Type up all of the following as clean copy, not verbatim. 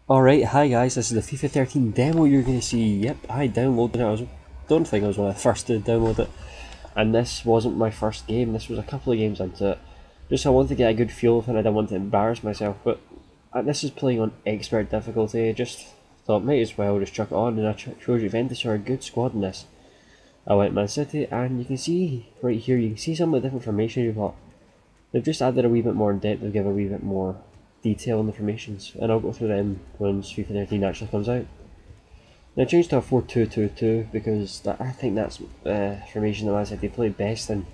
Alright, hi guys, this is the FIFA 13 demo you're going to see. Yep, I downloaded it. Don't think I was one of the first to download it. And this wasn't my first game, this was a couple of games into it. Just I wanted to get a good feel of it and I didn't want to embarrass myself, but this is playing on expert difficulty. I just thought might as well just chuck it on, and I chose Juventus are a good squad in this. I went Man City, and you can see right here, you can see some of the different formations you've got. They've just added a wee bit more in depth, they've given a wee bit more detail in the formations, and I'll go through them once FIFA 13 actually comes out. Now I changed to a 4-2-2-2 because I think that's the formation that Man City play best in,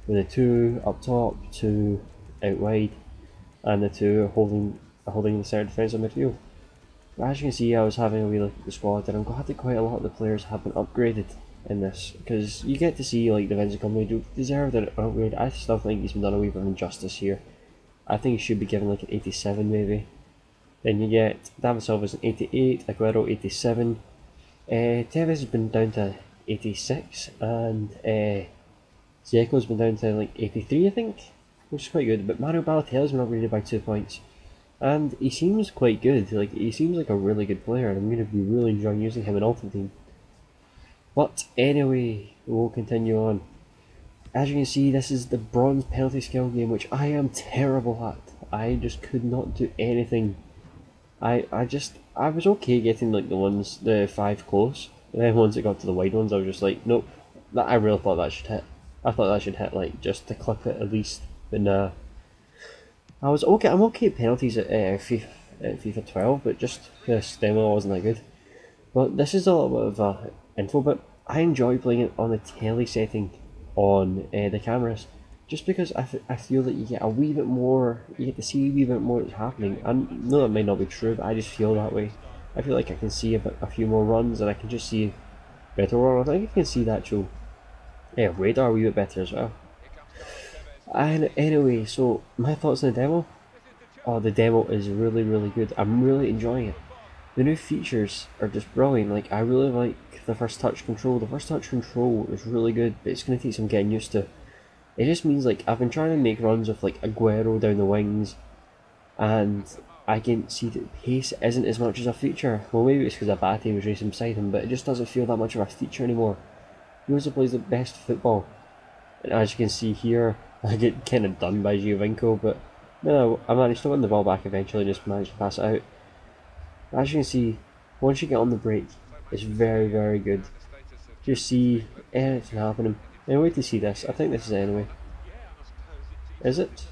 with the two up top, two out wide, and the two holding the centre defensive midfield. But as you can see, I was having a wee look at the squad, and I'm glad that quite a lot of the players have been upgraded in this, because you get to see like the Vincent Company do deserve an upgrade. I still think he's been done a wee bit of injustice here. I think he should be given like an 87 maybe. Then you get David Silva's an 88, Aguero 87. Tevez has been down to 86, and Zeko's been down to like 83 I think, which is quite good. But Mario Balotelli's been upgraded by 2 points. And he seems quite good, like he seems like a really good player, and I'm going to be really enjoying using him in Ultimate Team. But anyway, we'll continue on. As you can see, this is the bronze penalty skill game, which I am terrible at. I just could not do anything. I was okay getting like the 5 close, and then once it got to the wide ones I was just like, nope, I really thought that should hit. I thought that should hit like just to clip it at least, but nah. I'm okay at penalties at FIFA 12, but just this demo wasn't that good. But this is a little bit of info, but I enjoy playing it on the telly setting on the cameras, just because I feel that you get a wee bit more, you get to see a wee bit more that's happening. I know that might not be true, but I just feel that way. I feel like I can see a few more runs, and I can just see better runs. I think I can see the actual radar a wee bit better as well. And anyway, so my thoughts on the demo. Oh, the demo is really good. I'm really enjoying it. The new features are just brilliant. Like, I really like the first touch control. The first touch control is really good, but it's going to take some getting used to. It just means, like, I've been trying to make runs with like Aguero down the wings, and I can see that pace isn't as much as a feature. Well, maybe it's because Abate was racing beside him, but it just doesn't feel that much of a feature anymore. He also plays the best football, and as you can see here, I get kind of done by Giovinco, but no, I managed to win the ball back eventually and just managed to pass it out. As you can see, once you get on the break, it's very good. Just see anything happening. And wait to see this. I think this is it anyway. Is it?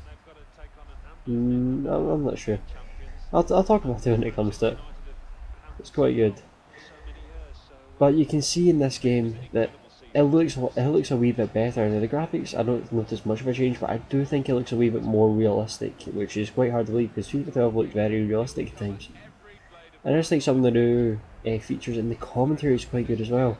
I'm not sure. I'll talk about it when it comes to it. It's quite good. But you can see in this game that it looks a wee bit better. Now the graphics, I don't notice much of a change, but I do think it looks a wee bit more realistic, which is quite hard to believe because FIFA 12 looked very realistic at times. And I just think some of the new features in the commentary is quite good as well.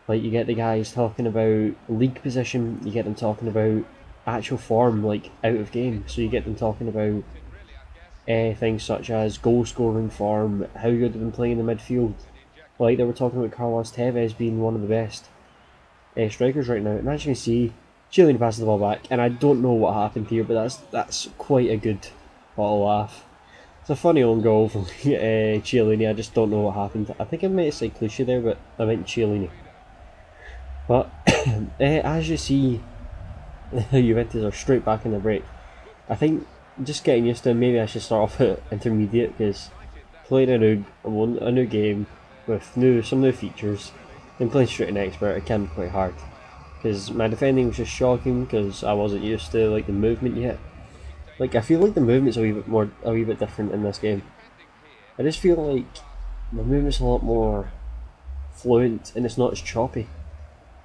Like, you get the guys talking about league position, you get them talking about actual form, like out of game. So you get them talking about things such as goal scoring form, how good they've been playing in the midfield. Like, they were talking about Carlos Tevez being one of the best strikers right now. And as you can see, Chiellini passes the ball back, and I don't know what happened here, but that's quite a good little laugh. It's a funny own goal from Chiellini. I just don't know what happened. I think I might have said Clichy there, but I meant Chiellini. But as you see, Juventus are straight back in the break. I think just getting used to, maybe I should start off at intermediate, because playing a new game with some new features and playing straight in expert, it can be quite hard. Because my defending was just shocking because I wasn't used to like the movement yet. Like, I feel like the movement's a wee bit different in this game. I just feel like the movement's a lot more fluent and it's not as choppy.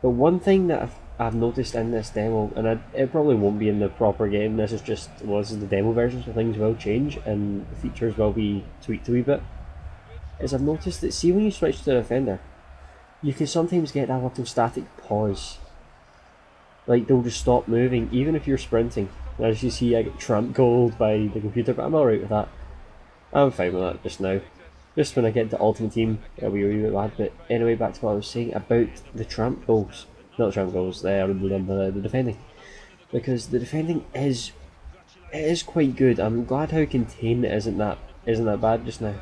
But one thing that I've noticed in this demo, and it probably won't be in the proper game, this is the demo version, so things will change and the features will be tweaked a wee bit, is I've noticed that, see, when you switch to the defender, you can sometimes get that little static pause. Like, they'll just stop moving, even if you're sprinting. As you see, I get tramp gold by the computer, but I'm alright with that. I'm fine with that just now. Just when I get to Ultimate Team, it'll be a wee bit bad, but anyway, back to what I was saying about the tramp goals. Not the tramp goals, the defending. Because the defending is quite good. I'm glad how contained it isn't that bad just now.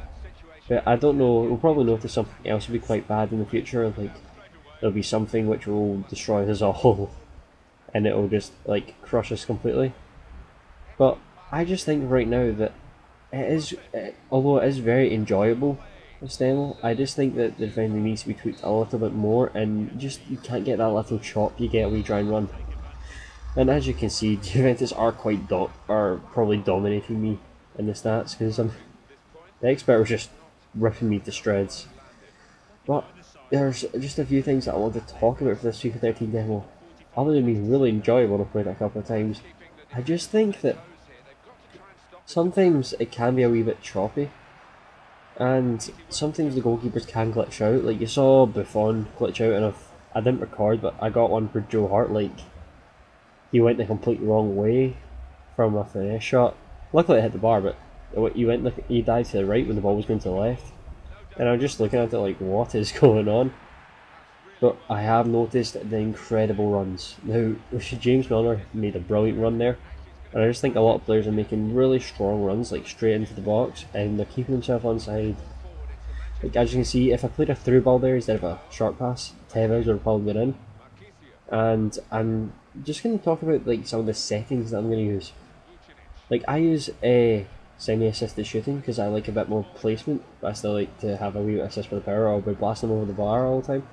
But I don't know, we'll probably notice something else will be quite bad in the future, like there'll be something which will destroy us all and it'll just like crush us completely. But I just think right now that although it is very enjoyable, this demo, I just think that the defending needs to be tweaked a little bit more, and just you can't get that little chop you get when you try and run. And as you can see, Juventus are are probably dominating me in the stats because the expert was just ripping me to shreds. But there's just a few things that I want to talk about for this FIFA 13 demo. Other than being really enjoyable, I've played it a couple of times. I just think that sometimes it can be a wee bit choppy, and sometimes the goalkeepers can glitch out. Like you saw Buffon glitch out, and I didn't record, but I got one for Joe Hart. Like he went the complete wrong way from a finesse shot. Luckily it hit the bar, but he died to the right when the ball was going to the left. And I'm just looking at it like, what is going on? But I have noticed the incredible runs. Now, James Milner made a brilliant run there. And I just think a lot of players are making really strong runs, like straight into the box, and they're keeping themselves onside. Like as you can see, if I played a through ball there instead of a short pass, Tevez would have probably been in. And I'm just going to talk about like some of the settings that I'm going to use. Like I use a semi-assisted shooting because I like a bit more placement, but I still like to have a wee bit of assist for the power. I'll be blasting over the bar all the time.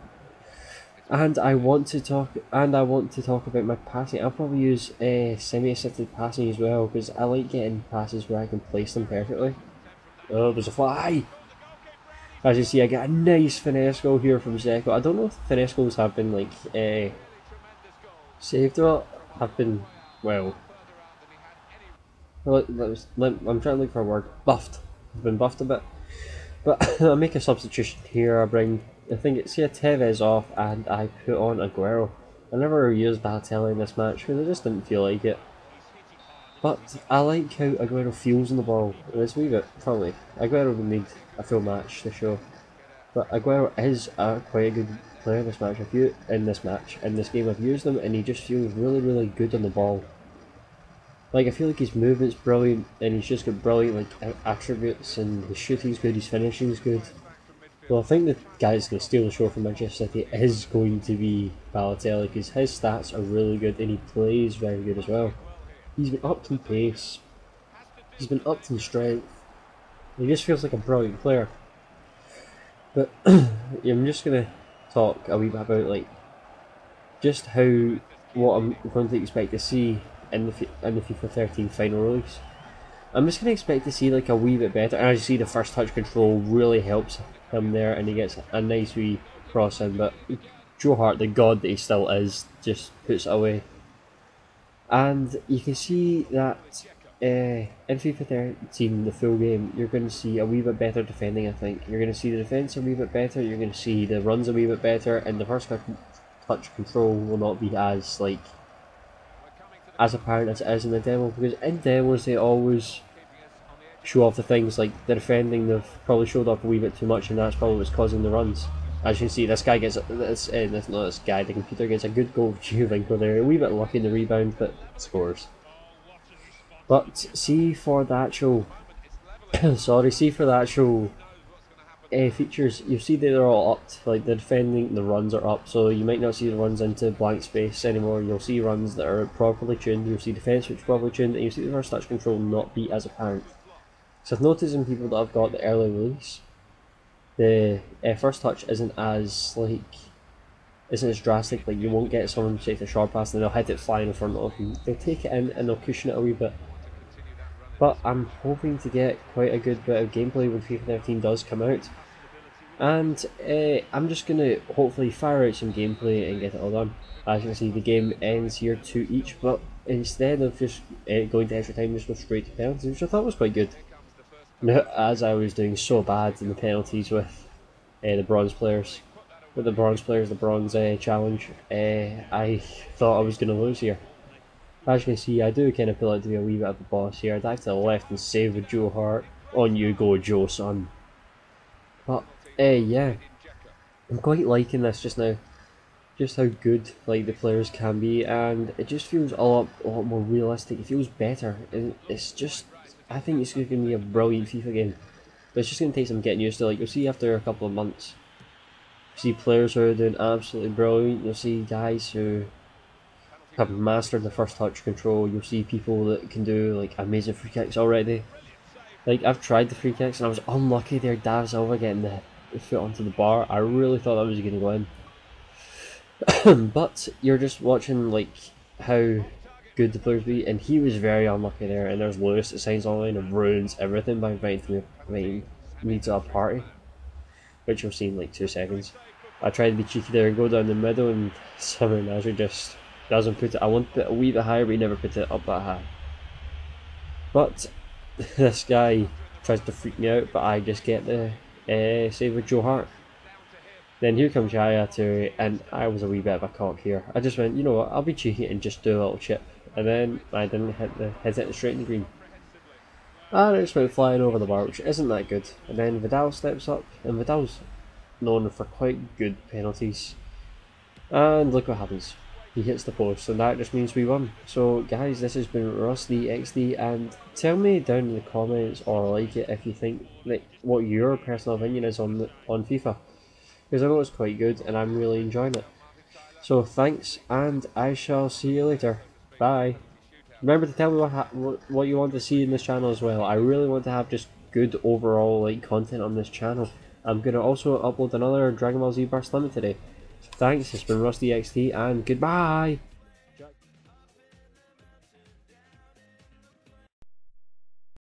And I want to talk about my passing. I'll probably use a semi-assisted passing as well because I like getting passes where I can place them perfectly. Oh, there's a fly! As you see, I get a nice finesse goal here from Zeko. I don't know if finesse goals have been like saved or not. Have been, well, I'm trying to look for a word. Buffed. I've been buffed a bit. But I make a substitution here. I think it's Tevez off, and I put on Aguero. I never used Balotelli in this match because I just didn't feel like it. But I like how Aguero feels in the ball. It's a wee bit funny. Aguero would need a full match to show. But Aguero is quite a good player in this match. In this game I've used him, and he just feels really, really good on the ball. Like I feel like his movement's brilliant, and he's just got brilliant like attributes, and his shooting's good, his finishing's good. Well, I think the guy that's going to steal the show from Manchester City is going to be Balotelli because his stats are really good, and he plays very good as well. He's been upped in pace, he's been upped in strength. He just feels like a brilliant player. But I'm just going to talk a wee bit about like just what I'm going to expect to see in the FIFA 13 final release. I'm just going to expect to see like a wee bit better, and as you see the first touch control really helps him there, and he gets a nice wee cross in, but Joe Hart, the god that he still is, just puts it away. And you can see that in FIFA 13, the full game, you're going to see a wee bit better defending, I think. You're going to see the defence a wee bit better, you're going to see the runs a wee bit better, and the first touch control will not be as apparent as it is in the demo, because in demos they always show off the things like the defending. They've probably showed off a wee bit too much, and that's probably what's causing the runs. As you can see, this guy gets the computer gets a good goal for Giovinco there. A wee bit lucky in the rebound, but scores. But see for the actual features, you see that they're all upped. Like the defending, the runs are up, so you might not see the runs into blank space anymore. You'll see runs that are properly tuned. You'll see defence which is properly tuned, and you'll see the first touch control not be as apparent. So I've noticed in people that have got the early release, the first touch isn't as drastic. Like you won't get someone to take a short pass and they'll hit it flying in front of them. They'll take it in and they'll cushion it a wee bit. But I'm hoping to get quite a good bit of gameplay when FIFA 13 does come out. And I'm just going to hopefully fire out some gameplay and get it all done. As you can see, the game ends here 2 each, but instead of just going to extra time, just go straight to penalties, which I thought was quite good. Now, as I was doing so bad in the penalties with the bronze players, the bronze challenge, I thought I was going to lose here. As you can see, I do kind of feel like to be a wee bit of a boss here. I dive to the left and save with Joe Hart. On you go, Joe, son. But yeah, I'm quite liking this just now. Just how good like the players can be, and it just feels a lot more realistic. It feels better, and it's just, I think it's going to be a brilliant FIFA game. But it's just going to take some getting used to. Like, you'll see after a couple of months, you see players who are doing absolutely brilliant. You'll see guys who have mastered the first touch control. You'll see people that can do like amazing free kicks already. Like, I've tried the free kicks and I was unlucky there. Dav Silva getting the foot onto the bar. I really thought that was going to go in. But you're just watching like how good the players be, and he was very unlucky there. And there's Lewis that signs online and ruins everything by inviting me to a party, which you'll see in like 2 seconds. I tried to be cheeky there and go down the middle, and Summer Nasri just doesn't put it. I want it a wee bit higher, but he never put it up that high. But this guy tries to freak me out, but I just get the save with Joe Hart. Then here comes Yaya to, and I was a wee bit of a cock here. I just went, you know what, I'll be cheeky and just do a little chip. And then I didn't hit it straight in the green. And I just went flying over the bar, which isn't that good. And then Vidal steps up, and Vidal's known for quite good penalties. And look what happens. He hits the post, and that just means we won. So guys, this has been Rusty XD, and tell me down in the comments or like it if you think like what your personal opinion is on FIFA, because I know it's quite good and I'm really enjoying it. So thanks, and I shall see you later. Bye. Remember to tell me what you want to see in this channel as well. I really want to have just good overall like content on this channel. I'm gonna also upload another Dragon Ball Z Burst Limit today. Thanks, it's been Rusty XD, and goodbye!